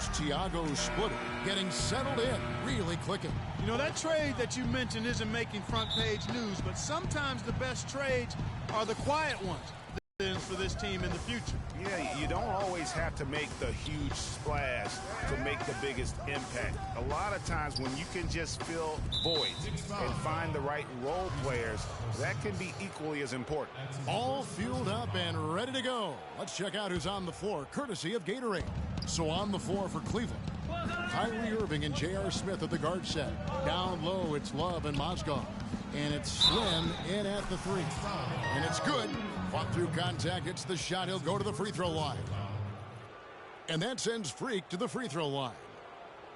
Here's Thiago Splitter getting settled in, really clicking. You know, that trade that you mentioned isn't making front page news, but sometimes the best trades are the quiet ones for this team in the future. Yeah, you don't always have to make the huge splash to make the biggest impact. A lot of times when you can just fill voids and find the right role players, that can be equally as important. All fueled up and ready to go. Let's check out who's on the floor, courtesy of Gatorade. So on the floor for Cleveland, Kyrie Irving and J.R. Smith at the guard set. Down low, it's Love and Mozgov. And it's Slim in at the three. And it's good. Fought through contact, it's the shot. He'll go to the free throw line. And that sends Freak to the free throw line.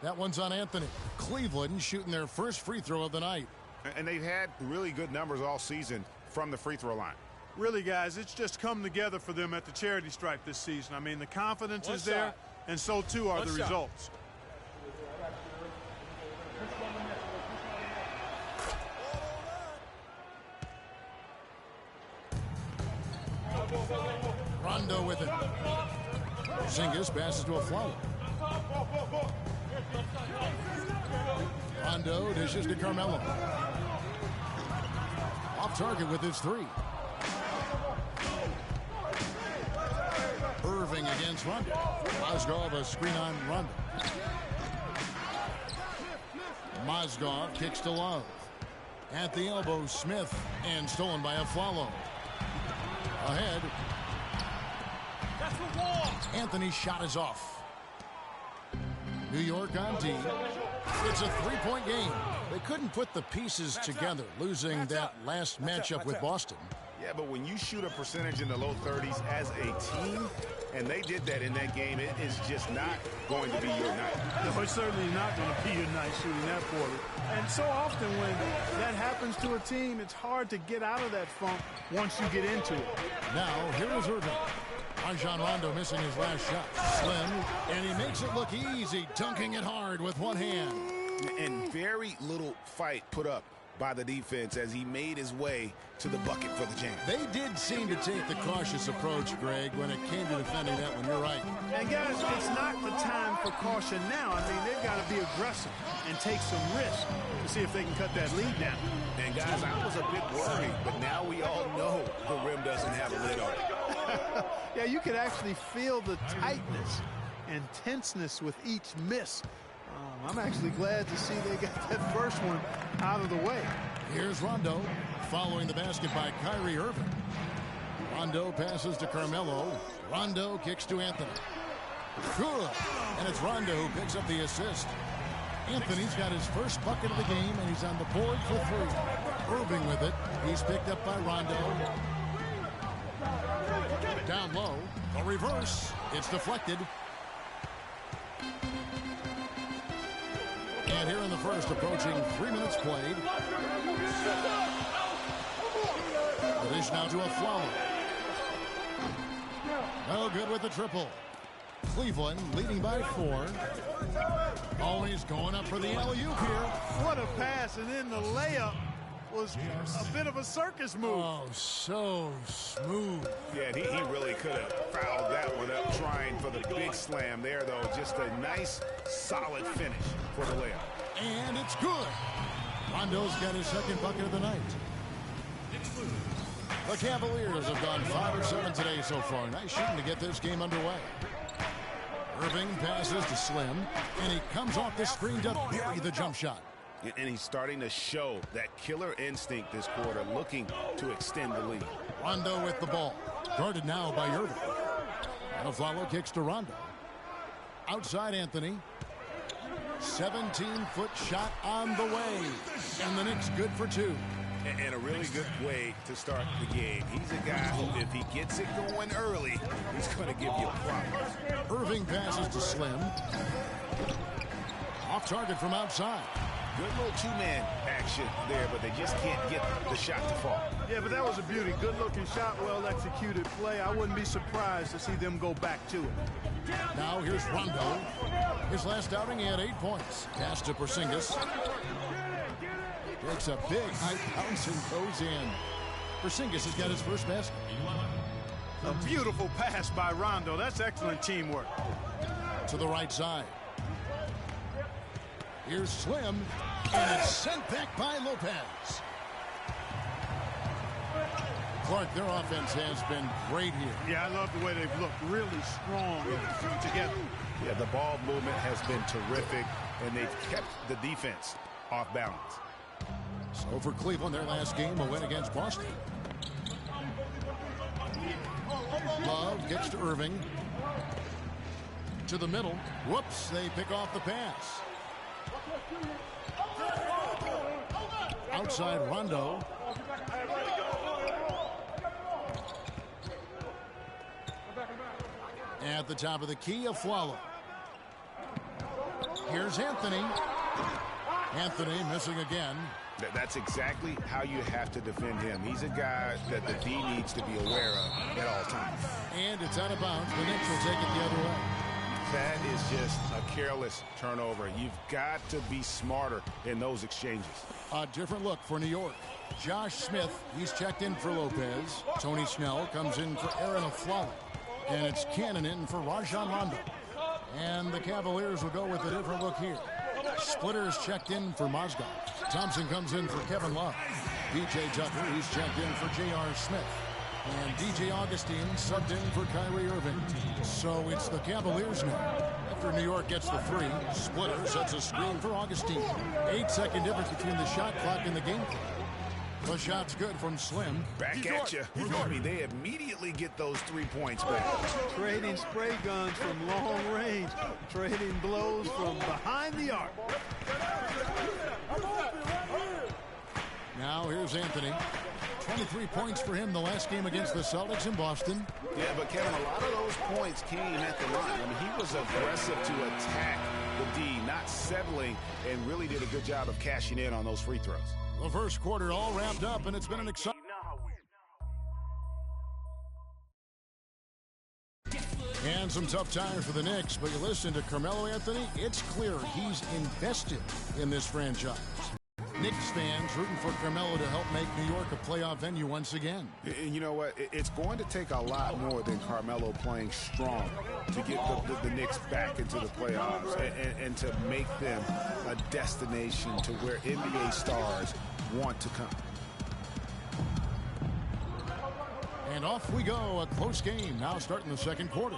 That one's on Anthony. Cleveland shooting their first free throw of the night. And they've had really good numbers all season from the free throw line. Really, guys, it's just come together for them at the charity stripe this season. I mean, the confidence is there, and so too are the results. Rondo with it. Porzingis passes to a Flower. Rondo dishes to Carmelo. Off target with his three. Irving against Rondo. Mozgov a screen on Rondo. Mozgov kicks to Love. At the elbow, Smith, and stolen by Afflalo. Ahead. Anthony's shot is off. New York on D. It's a three-point game. They couldn't put the pieces together, losing that last matchup with Boston. Yeah, but when you shoot a percentage in the low 30s as a team, and they did that in that game, it is just not going to be your night. No, it's certainly not going to be your night shooting that quarter. And so often when that happens to a team, it's hard to get out of that funk once you get into it. Now, here is Irving. Rajon Rondo missing his last shot. Slim, and he makes it look easy, dunking it hard with one hand. And very little fight put up by the defense as he made his way to the bucket for the jam. They did seem to take the cautious approach, Greg, when it came to defending that one. You're right. And guys, it's not the time for caution now. I mean, they've got to be aggressive and take some risk to see if they can cut that lead down. And guys, I was a bit worried, but now we all know the rim doesn't have a lid on it. Yeah, you can actually feel the tightness and tenseness with each miss. I'm actually glad to see they got that first one out of the way. Here's Rondo following the basket by Kyrie Irving. Rondo passes to Carmelo. Rondo kicks to Anthony. Good. And it's Rondo who picks up the assist. Anthony's got his first bucket of the game, and he's on the board for three. Irving with it. He's picked up by Rondo. Down low. A reverse. It's deflected. And here in the first, approaching 3 minutes played. The dish now to Afflalo. No good with the triple. Cleveland leading by 4. Always going up for the alley-oop here. What a pass, and then the layup was a bit of a circus move. Oh, so smooth. Yeah, and he really could have fouled that one up trying for the big slam there, though. Just a nice, solid finish for the layup. And it's good. Rondo's got his second bucket of the night. The Cavaliers have gone 5 of 7 today so far. Nice shooting to get this game underway. Irving passes to Slim, and he comes off the screen to bury the jump shot. And he's starting to show that killer instinct this quarter, looking to extend the lead. Rondo with the ball. Guarded now by Irving. Afflalo kicks to Rondo. Outside Anthony. 17-foot shot on the way. And the Knicks good for 2. And a really good way to start the game. He's a guy who, if he gets it going early, he's going to give you problems. Irving passes to Slim. Off target from outside. Good little two-man action there, but they just can't get the shot to fall. Yeah, but that was a beauty. Good-looking shot, well-executed play. I wouldn't be surprised to see them go back to it. Now here's Rondo. His last outing, he had 8 points. Pass to Porzingis. Takes a big high bounce and goes in. Porzingis has got his first basket. A beautiful pass by Rondo. That's excellent teamwork. To the right side. Here's Slim, and it's sent back by Lopez. Clark, their offense has been great here. Yeah, I love the way they've looked. Really strong together. Yeah, the ball movement has been terrific, and they've kept the defense off balance. So for Cleveland, their last game, a win against Boston. Love gets to Irving. To the middle. Whoops, they pick off the pass. Outside Rondo. At the top of the key, Afflalo. Here's Anthony. Anthony missing again. That's exactly how you have to defend him. He's a guy that the D needs to be aware of at all times. And it's out of bounds. The Knicks will take it the other way. That is just a careless turnover. You've got to be smarter in those exchanges. A different look for New York. Josh Smith, he's checked in for Lopez. Tony Snell comes in for Aaron Afflalo. And it's Cannon in for Rajon Rondo. And the Cavaliers will go with a different look here. Splitters checked in for Mozgov. Thompson comes in for Kevin Love. P.J. Tucker, he's checked in for J.R. Smith. And D.J. Augustine subbed in for Kyrie Irving. So it's the Cavaliers now. After New York gets the three, Splitter sets a screen for Augustine. 8-second difference between the shot clock and the game clock. The shot's good from Slim. Back at you. I mean, they immediately get those 3 points back. Trading spray guns from long range. Trading blows from behind the arc. Now here's Anthony. 23 points for him the last game against the Celtics in Boston. Yeah, but Kevin, a lot of those points came at the line. I mean, he was aggressive to attack the D, not settling, and really did a good job of cashing in on those free throws. The first quarter all wrapped up, and it's been an exciting. And some tough times for the Knicks, but you listen to Carmelo Anthony, it's clear he's invested in this franchise. Knicks fans rooting for Carmelo to help make New York a playoff venue once again. And you know what? It's going to take a lot more than Carmelo playing strong to get the Knicks back into the playoffs and to make them a destination to where NBA stars want to come. And off we go, a close game now starting the second quarter.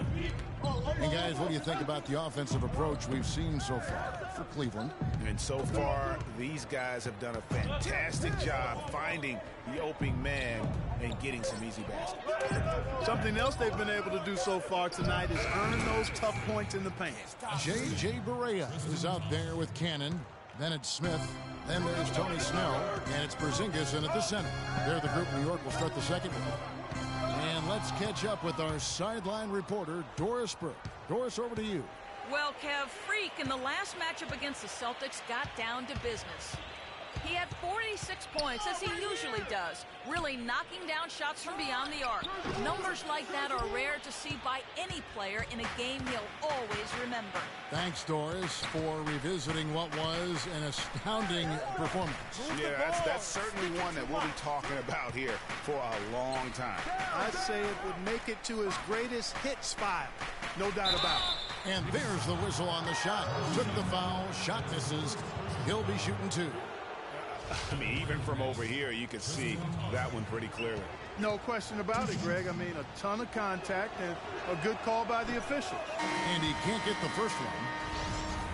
And guys, what do you think about the offensive approach we've seen so far for Cleveland? And so far, these guys have done a fantastic job finding the opening man and getting some easy baskets. Something else they've been able to do so far tonight is earn those tough points in the paint. J.J. Barea is out there with Cannon. Then it's Smith. Then there's Tony Snell. And it's Porzingis in at the center. They're the group New York will start the second one. And let's catch up with our sideline reporter, Doris Burke. Doris, over to you. Well, Kev, Freak in the last matchup against the Celtics got down to business. He had 46 points, as he usually does, really knocking down shots from beyond the arc. Numbers like that are rare to see by any player in a game he'll always remember. Thanks, Doris, for revisiting what was an astounding performance. Yeah, that's certainly one that we'll be talking about here for a long time. I'd say it would make it to his greatest hits file. No doubt about it. And there's the whistle on the shot. Took the foul, shot misses. He'll be shooting two. I mean, even from over here, you can see that one pretty clearly. No question about it, Greg. I mean, a ton of contact and a good call by the officials. And he can't get the first one.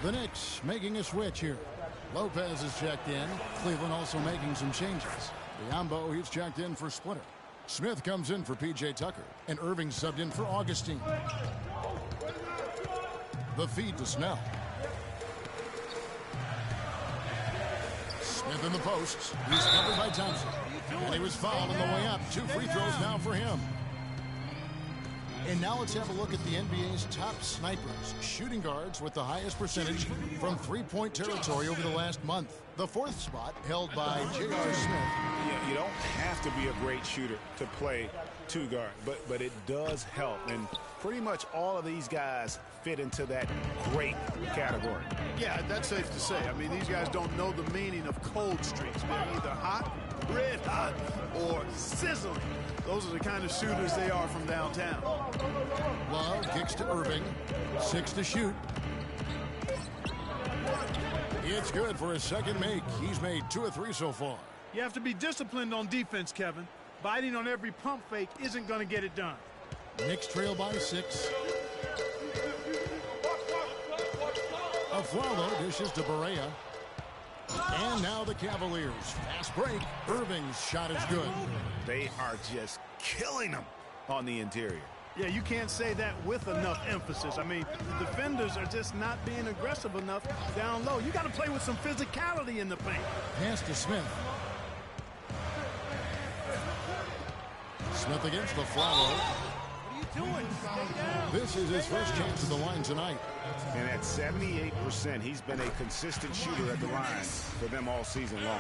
The Knicks making a switch here. Lopez is checked in. Cleveland also making some changes. Biombo, he's checked in for Splitter. Smith comes in for P.J. Tucker. And Irving subbed in for Augustine. The feed to Snell. Smith in the posts. He's covered by Thompson. And he was fouled on the way up. 2 free throws now for him. And now let's have a look at the NBA's top snipers. Shooting guards with the highest percentage from three-point territory over the last month. The 4th spot held by J.R. Smith. You don't have to be a great shooter to play two guard, but it does help. And pretty much all of these guys fit into that great category. Yeah, that's safe to say. I mean, these guys don't know the meaning of cold streaks. They're either hot red hot or sizzling. Those are the kind of shooters they are from downtown. Love kicks to Irving. 6 to shoot. It's good for his second make. He's made 2 of 3 so far. You have to be disciplined on defense, Kevin. Biting on every pump fake isn't going to get it done. Knicks trail by 6. Aflalo dishes to Barea. And now the Cavaliers. Fast break. Irving's shot is good. They are just killing them on the interior. Yeah, you can't say that with enough emphasis. I mean, the defenders are just not being aggressive enough down low. You got to play with some physicality in the paint. Pass to Smith. Smith against the Flower. What are you doing? Stay down. This is his first chance at the line tonight. And at 78%, he's been a consistent shooter at the line for them all season long.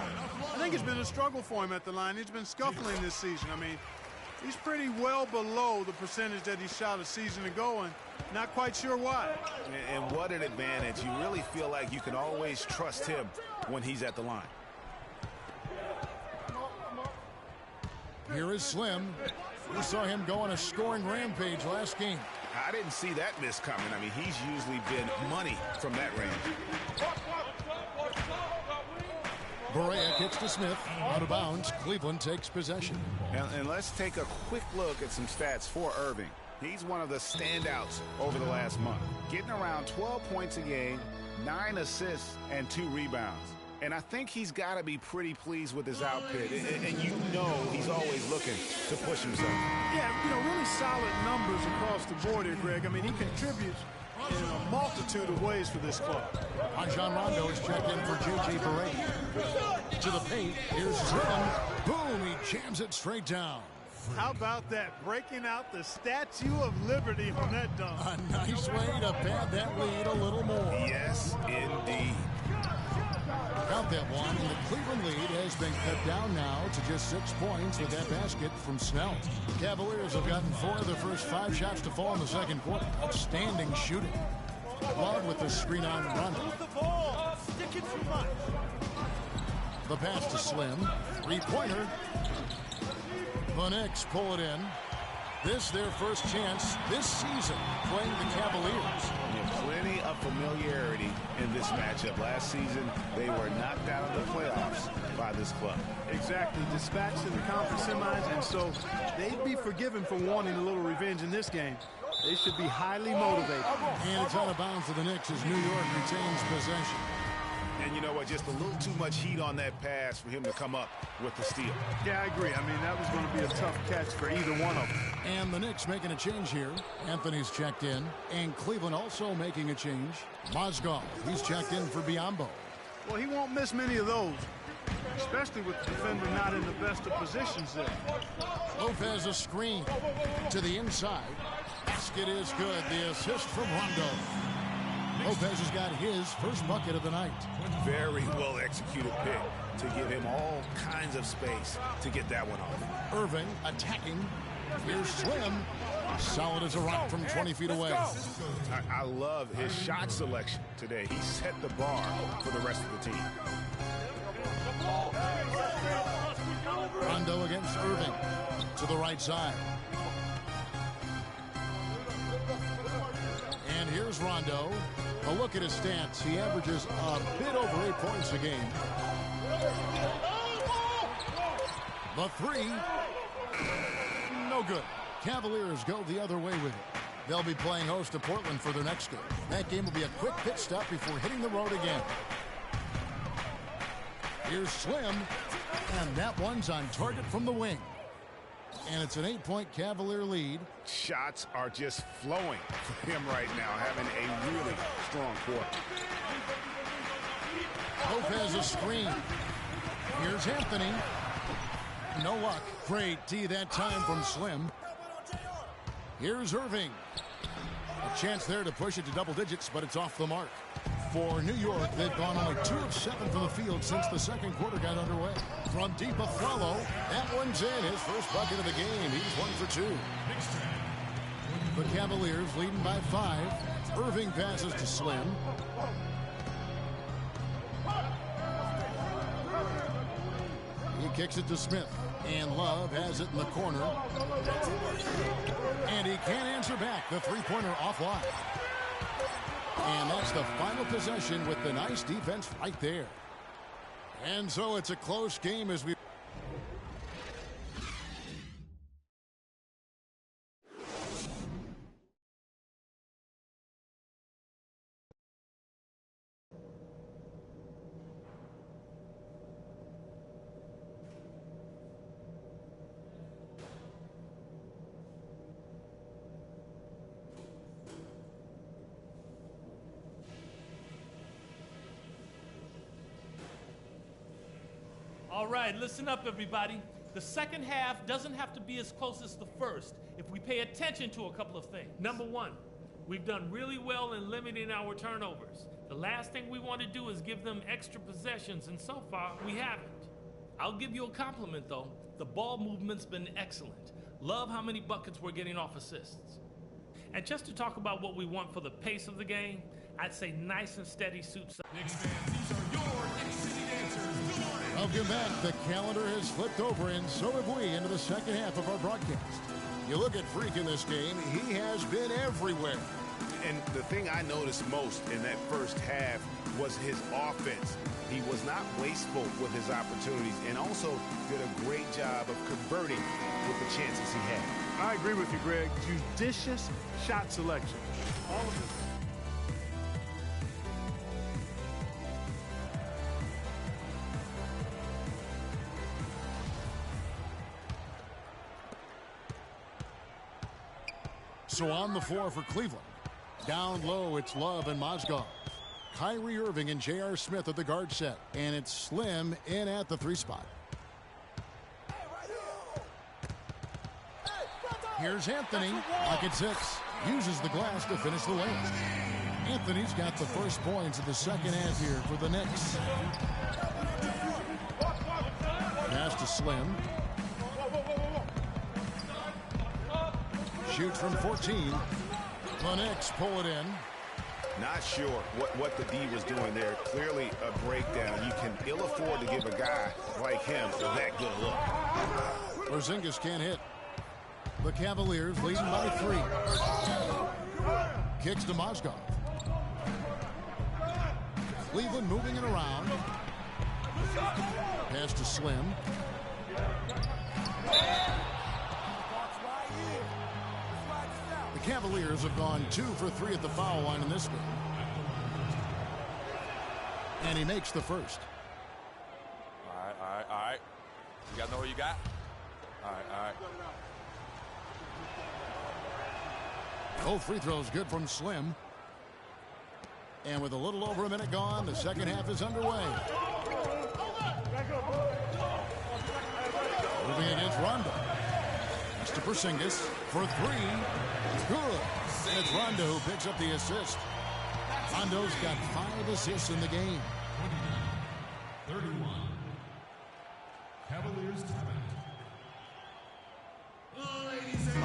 I think it's been a struggle for him at the line. He's been scuffling this season. I mean, he's pretty well below the percentage that he shot a season ago, and not quite sure why. And what an advantage. You really feel like you can always trust him when he's at the line. Here is Slim. We saw him go on a scoring rampage last game. I didn't see that miss coming. I mean, he's usually been money from that range. Barea kicks to Smith. Out of bounds. Cleveland takes possession. And let's take a quick look at some stats for Irving. He's one of the standouts over the last month. Getting around 12 points a game, 9 assists, and 2 rebounds. And I think he's got to be pretty pleased with his output. And you know he's always looking to push himself. Yeah, you know, really solid numbers across the board here, Greg. I mean, he contributes in a multitude of ways for this club. Rajon Rondo is checked in for J.J. Barea. To the paint. Here's Slim. Boom. He jams it straight down. How about that? Breaking out the Statue of Liberty on that dunk. A nice way to pad that lead a little more. Yes, indeed. Count that one, and the Cleveland lead has been cut down now to just 6 points with that basket from Snell. The Cavaliers have gotten 4 of their first 5 shots to fall in the second quarter. Outstanding shooting. Love with the screen on Rondo. The pass to Slim. 3-pointer. The Knicks pull it in. This their first chance this season playing the Cavaliers. Plenty of familiarity in this matchup. Last season, they were knocked out of the playoffs by this club. Exactly. Dispatched in the conference semis, and so they'd be forgiven for wanting a little revenge in this game. They should be highly motivated. And it's out of bounds for the Knicks as New York retains possession. And you know what? Just a little too much heat on that pass for him to come up with the steal. Yeah, I agree. I mean, that was going to be a tough catch for either one of them. And the Knicks making a change here. Anthony's checked in. And Cleveland also making a change. Mozgov, he's checked in for Biyombo. Well, he won't miss many of those, especially with the defender not in the best of positions there. Lopez a screen to the inside. Basket is good. The assist from Rondo. Lopez has got his first bucket of the night. Very well executed pick to give him all kinds of space to get that one off. Irving attacking. Here's Slim. Solid as a rock from 20 feet away. I love his shot selection today. He set the bar for the rest of the team. Rondo against Irving to the right side. And here's Rondo. A look at his stats. He averages a bit over 8 points a game. The 3. No good. Cavaliers go the other way with it. They'll be playing host to Portland for their next game. That game will be a quick pit stop before hitting the road again. Here's Slim. And that one's on target from the wing. And it's an 8-point Cavalier lead. Shots are just flowing for him right now, having a really strong quarter. Lopez a screen. Here's Anthony. No luck. Great D that time from Slim. Here's Irving. A chance there to push it to double digits, but it's off the mark. For New York, they've gone only 2 of 7 from the field since the second quarter got underway. From deep a Aflalo, that one's in. His first bucket of the game. He's 1 for 2. The Cavaliers leading by 5. Irving passes to Slim. He kicks it to Smith. And Love has it in the corner. And he can't answer back. The three-pointer offline. And that's the final possession with the nice defense right there. And so it's a close game as we... All right, listen up, everybody. The second half doesn't have to be as close as the first if we pay attention to a couple of things. Number one, we've done really well in limiting our turnovers. The last thing we want to do is give them extra possessions, and so far, we haven't. I'll give you a compliment, though. The ball movement's been excellent. Love how many buckets we're getting off assists. And just to talk about what we want for the pace of the game, I'd say nice and steady soup. Next fans, these are your City Dancers. Welcome back. The calendar has flipped over, and so have we, into the second half of our broadcast. You look at Freak in this game, he has been everywhere. And the thing I noticed most in that first half was his offense. He was not wasteful with his opportunities and also did a great job of converting with the chances he had. I agree with you, Greg. Judicious shot selection. All of it. So on the floor for Cleveland. Down low, it's Love and Mozgov. Kyrie Irving and J.R. Smith at the guard set. And it's Slim in at the three spot. Here's Anthony. Pocket six. Uses the glass to finish the layup. Anthony's got the first points of the second half here for the Knicks. Pass to Slim. Shoots from 14. The Knicks pull it in. Not sure what the D was doing there. Clearly a breakdown. You can ill afford to give a guy like him that good look. Porzingis can't hit. The Cavaliers leading by 3. Kicks to Mozgov. Cleveland moving it around. Pass to Slim. The Cavaliers have gone 2 for 3 at the foul line in this game. And he makes the first. All right. You guys know what you got? All right. Both free throws good from Slim. And with a little over a minute gone, the second half is underway. Moving against Rondo. Next to Porzingis for 3. Good. And it's Rondo who picks up the assist. Rondo's got 5 assists in the game. 31. Cavaliers timeout.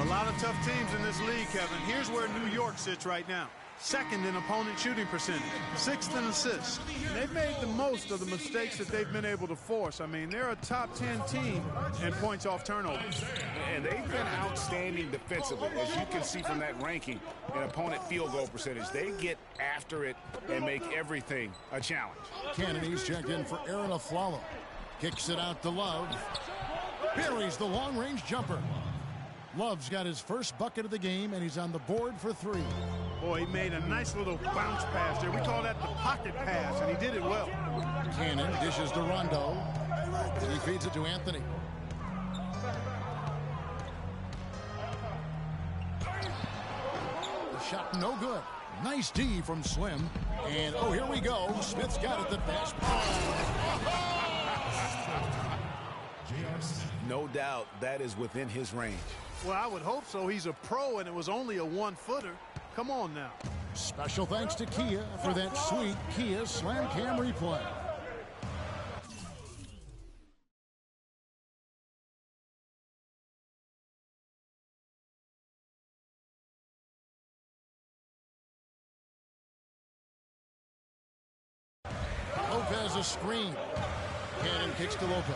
A lot of tough teams in this league, Kevin. Here's where New York sits right now. 2nd in opponent shooting percentage, 6th in assists. And they've made the most of the mistakes that they've been able to force. I mean, they're a top 10 team in points off turnovers. And they've been outstanding defensively. As you can see from that ranking, an opponent field goal percentage. They get after it and make everything a challenge. Kennedy's checked in for Aaron Aflalo. Kicks it out to Love. Buries the long-range jumper. Love's got his first bucket of the game, and he's on the board for 3. Boy, he made a nice little bounce pass there. We call that the pocket pass, and he did it well. Cannon dishes to Rondo. And he feeds it to Anthony. The shot no good. Nice D from Slim. And, oh, here we go. Smith's got it. The pass. No doubt that is within his range. Well, I would hope so. He's a pro, and it was only a 1-footer. Come on now. Special thanks to Kia for that sweet Kia Slam Cam replay. Lopez a screen. Cannon kicks to Lopez.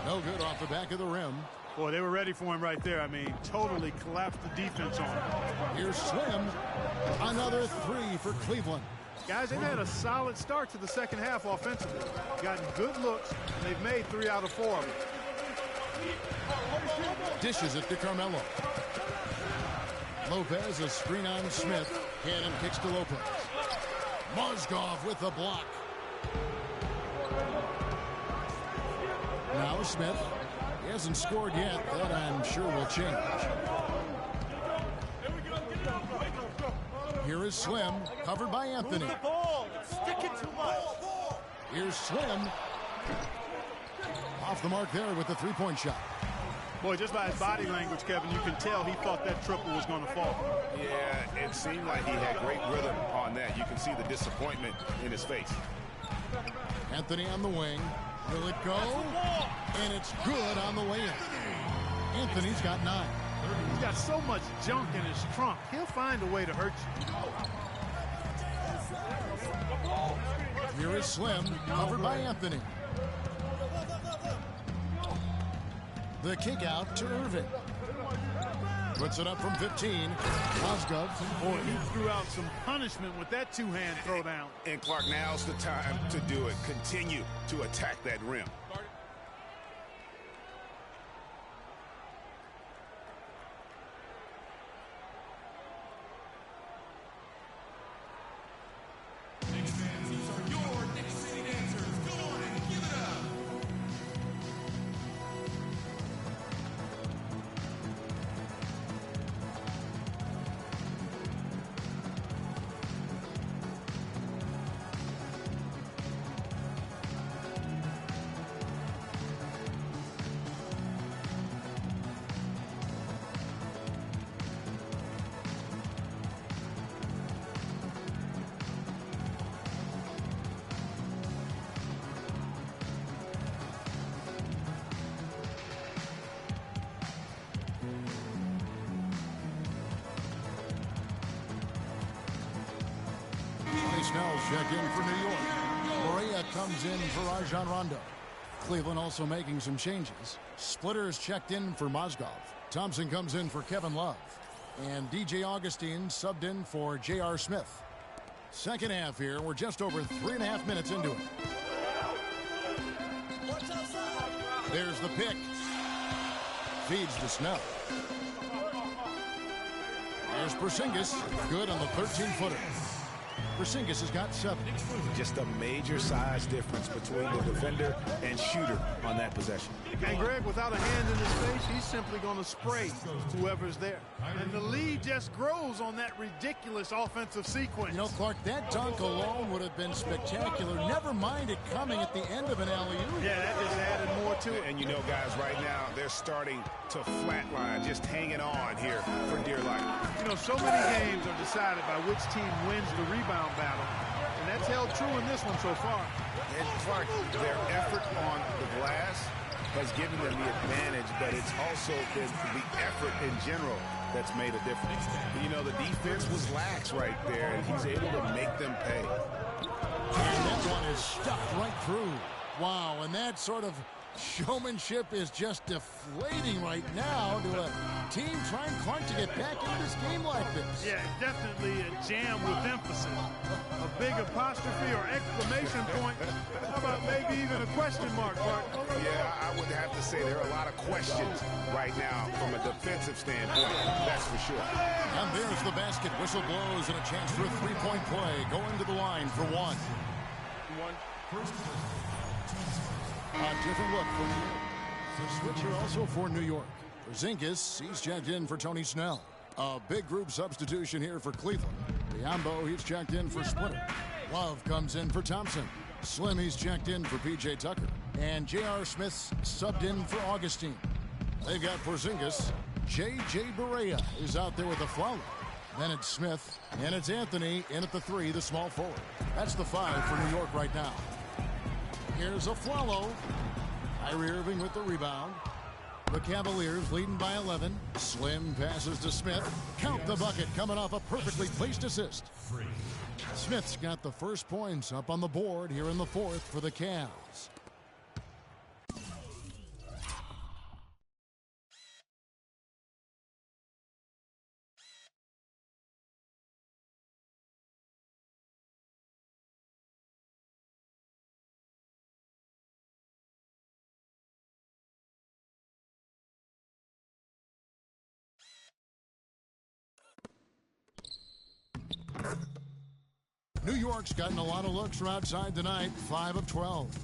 No good off the back of the rim. Boy, they were ready for him right there. I mean, totally collapsed the defense on him. Here's Slim. Another three for Cleveland. Guys, they've had a solid start to the second half offensively. Gotten good looks, and they've made 3 out of 4 of them. Dishes it to Carmelo. Lopez, a screen on Smith. Cannon kicks to Lopez. Mozgov with the block. Now Smith. He hasn't scored yet. That I'm sure will change. Here is Slim, covered by Anthony. Stick it too much. Here's Slim. Off the mark there with the three-point shot. Boy, just by his body language, Kevin, you can tell he thought that triple was going to fall. Yeah, it seemed like he had great rhythm on that. You can see the disappointment in his face. Anthony on the wing. Will it go? And it's good on the way in. Anthony's got 9. He's got so much junk in his trunk. He'll find a way to hurt you. Here is Slim, covered by Anthony. The kick out to Irving. Puts it up from 15. Mozgov. Boy, he threw out some punishment with that two-hand throwdown. And Clark, now's the time to do it. Continue to attack that rim. Knicks fans, these are your Knicks City dancers. Go on and give it up. Snell check in for New York. Maria comes in for Rajon Rondo. Cleveland also making some changes. Splitters checked in for Mozgov. Thompson comes in for Kevin Love. And DJ Augustine subbed in for J.R. Smith. Second half here. We're just over 3.5 minutes into it. There's the pick. Feeds to Snell. There's Porzingis. Good on the 13-footer. Porzingis has got 7. Just a major size difference between the defender and shooter on that possession. And Greg, without a hand in his face, he's simply going to spray whoever's there. And the lead just grows on that ridiculous offensive sequence. You know, Clark, that dunk alone would have been spectacular. Never mind it coming at the end of an alley-oop. Yeah, that just added more to it. And you know, guys, right now, they're starting to flatline, just hanging on here for dear life. You know, so many games are decided by which team wins the rebound battle. And that's held true in this one so far. And Clark, their effort on the glass has given them the advantage, but it's also been the effort in general that's made a difference. You know, the defense was lax right there, and he's able to make them pay. And that one is stuffed right through. Wow, and that sort of showmanship is just deflating right now to a team trying Clark to get back into this game like this. Yeah, definitely a jam with emphasis. A big apostrophe or exclamation point. How about maybe even a question mark, Clark? Yeah, I would have to say there are a lot of questions right now from a defensive standpoint, that's for sure. And there's the basket. Whistle blows and a chance for a three-point play. Going to the line for 1. A different look for New York. The switch here also for New York. Porzingis, he's checked in for Tony Snell. A big group substitution here for Cleveland. Biombo, he's checked in for Splitter. Love comes in for Thompson. Slim, he's checked in for P.J. Tucker. And J.R. Smith's subbed in for Augustine. They've got Porzingis. J.J. Barea is out there with a foul. Then it's Smith, and it's Anthony in at the 3, the small forward. That's the 5 for New York right now. Here's a Flalo. Kyrie Irving with the rebound. The Cavaliers leading by 11. Slim passes to Smith. Count the bucket coming off a perfectly placed assist. Smith's got the first points up on the board here in the 4th for the Cavs. New York's gotten a lot of looks from outside tonight, 5 of 12.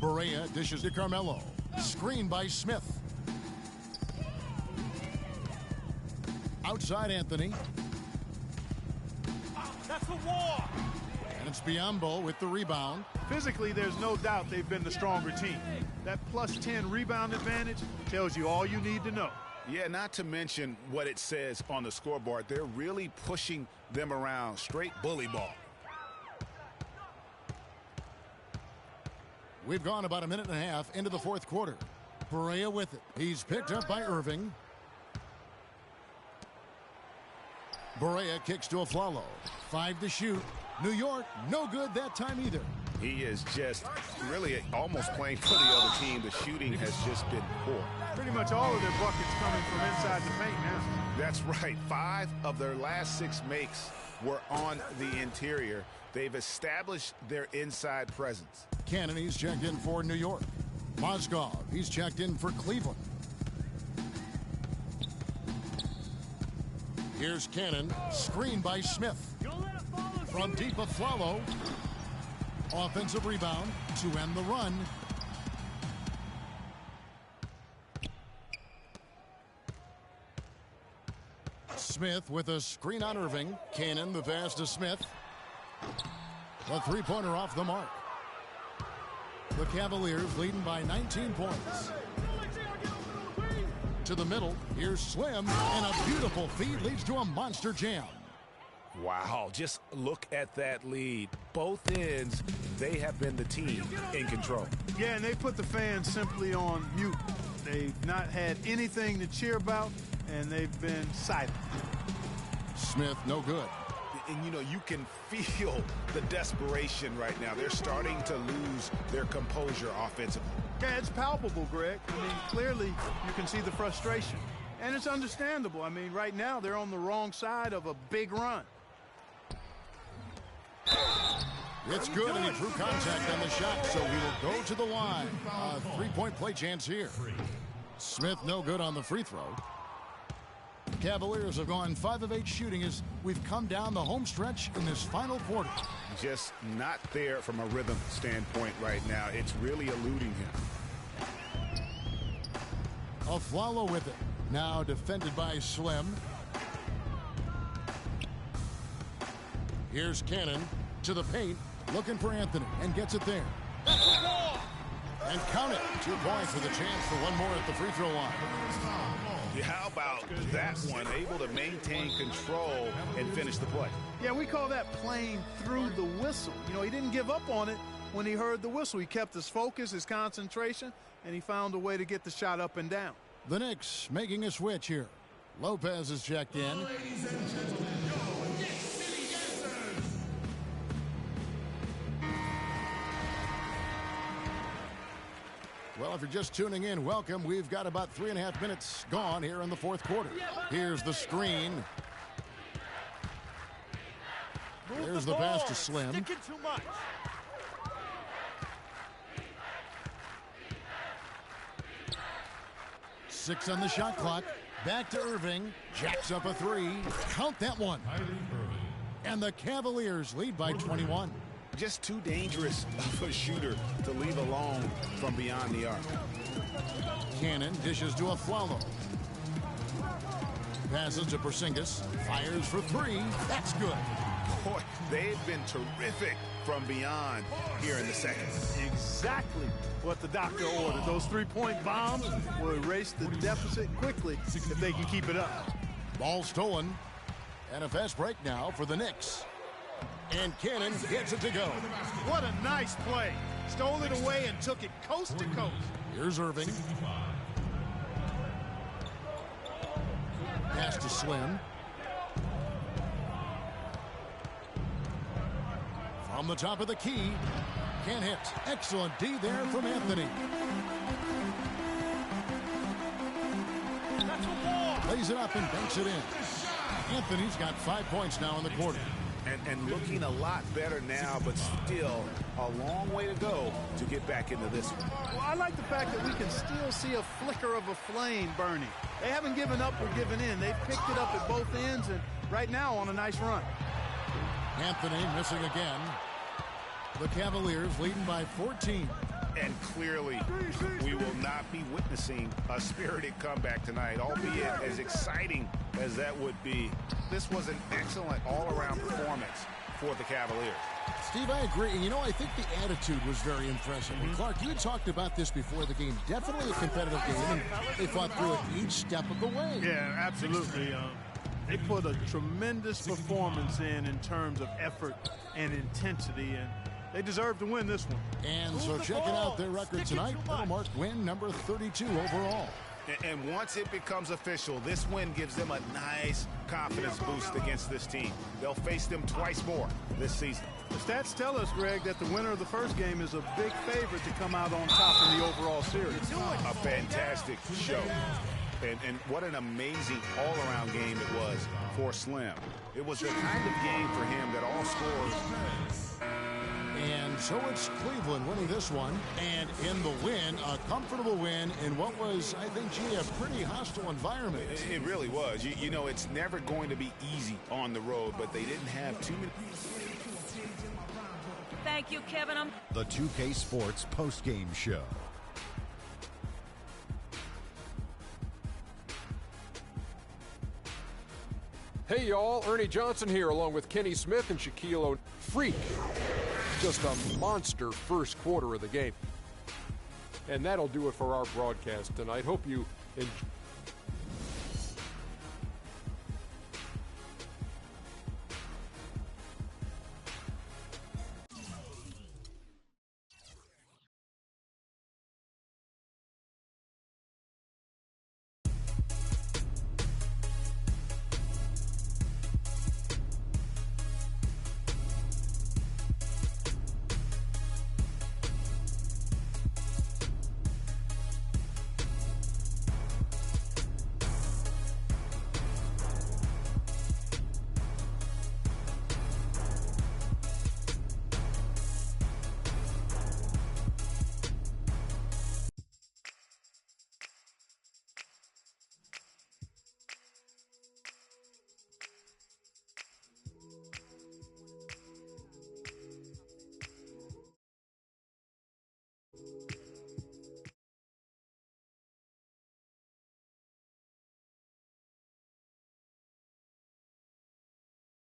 Berea dishes to Carmelo. Screen by Smith. Outside Anthony. That's a war. And it's Biyombo with the rebound. Physically, there's no doubt they've been the stronger team. That plus 10 rebound advantage tells you all you need to know. Yeah, not to mention what it says on the scoreboard. They're really pushing them around. Straight bully ball. We've gone about a minute and a half into the fourth quarter. Berea with it. He's picked up by Irving. Berea kicks to Aflalo. 5 to shoot. New York, no good that time either. He is just really almost playing for the other team. The shooting has just been poor. Pretty much all of their buckets coming from inside the paint now. That's right. 5 of their last 6 makes were on the interior. They've established their inside presence. Cannon, he's checked in for New York. Mozgov, he's checked in for Cleveland. Here's Cannon, screened by Smith. From deep Aflalo. Offensive rebound to end the run. Smith with a screen on Irving. Cannon, the pass to Smith. The three-pointer off the mark. The Cavaliers leading by 19 points. To the middle, here's Slim, and a beautiful feed leads to a monster jam. Wow, just look at that lead. Both ends, they have been the team in control. Yeah, and they put the fans simply on mute. They've not had anything to cheer about, and they've been silent. Smith, no good. And, you know, you can feel the desperation right now. They're starting to lose their composure offensively. Yeah, it's palpable, Greg. I mean, clearly you can see the frustration. And it's understandable. I mean, right now they're on the wrong side of a big run. It's good, and he drew contact on the shot, so we will go to the line. A three-point play chance here. Smith no good on the free throw. Cavaliers have gone 5 of 8 shooting as we've come down the home stretch in this final quarter. Just not there from a rhythm standpoint right now. It's really eluding him. Aflalo with it. Now defended by Slim. Here's Cannon to the paint, looking for Anthony, and gets it there. And count it. 2 points with a chance for one more at the free throw line. Yeah, how about that one? Able to maintain control and finish the play. Yeah, we call that playing through the whistle. You know, he didn't give up on it when he heard the whistle. He kept his focus, his concentration, and he found a way to get the shot up and down. The Knicks making a switch here. Lopez is checked in. Ladies and gentlemen, your Knicks City Dancers. Well, if you're just tuning in, welcome. We've got about 3.5 minutes gone here in the fourth quarter. Here's the screen. There's the pass to Slim. Sticking too much. Six on the shot clock. Back to Irving. Jacks up a 3. Count that one. And the Cavaliers lead by 21. Just too dangerous of a shooter to leave alone from beyond the arc. Cannon dishes to Aflalo. Passes to Porzingis. Fires for 3. That's good. Boy, they've been terrific from beyond here in the second. Exactly what the doctor ordered. Those three-point bombs will erase the deficit quickly if they can keep it up. Ball stolen. And a fast break now for the Knicks. And Cannon gets it to go. What a nice play. Stole it away and took it coast to coast. Here's Irving. Pass to Slim. From the top of the key. Can't hit. Excellent D there from Anthony. Lays it up and banks it in. Anthony's got 5 points now in the quarter. And looking a lot better now, but still a long way to go to get back into this one. Well, I like the fact that we can still see a flicker of a flame burning. They haven't given up or given in. They've picked it up at both ends and right now on a nice run. Anthony missing again. The Cavaliers leading by 14. And clearly, we will not be witnessing a spirited comeback tonight, albeit as exciting as that would be. This was an excellent all-around performance for the Cavaliers. Steve, I agree. And, you know, I think the attitude was very impressive. And Clark, you had talked about this before the game. Definitely a competitive game, and they fought through it each step of the way. Yeah, absolutely. They put a tremendous performance in terms of effort and intensity, and they deserve to win this one. And so checking out their record tonight, that'll mark win number 32 overall. And once it becomes official, this win gives them a nice confidence boost against this team. They'll face them twice more this season. The stats tell us, Greg, that the winner of the first game is a big favorite to come out on top in the overall series. A fantastic show. And what an amazing all-around game it was for Slim. It was the kind of game for him that all scores. And so it's Cleveland winning this one. And in the win, a comfortable win in what was, I think, gee, a pretty hostile environment. It really was. You know, it's never going to be easy on the road, but they didn't have too many. Thank you, Kevin. The 2K Sports postgame show. Hey, y'all. Ernie Johnson here, along with Kenny Smith and Shaquille O'Neal. Freak. Just a monster first quarter of the game. And that'll do it for our broadcast tonight. Hope you enjoy.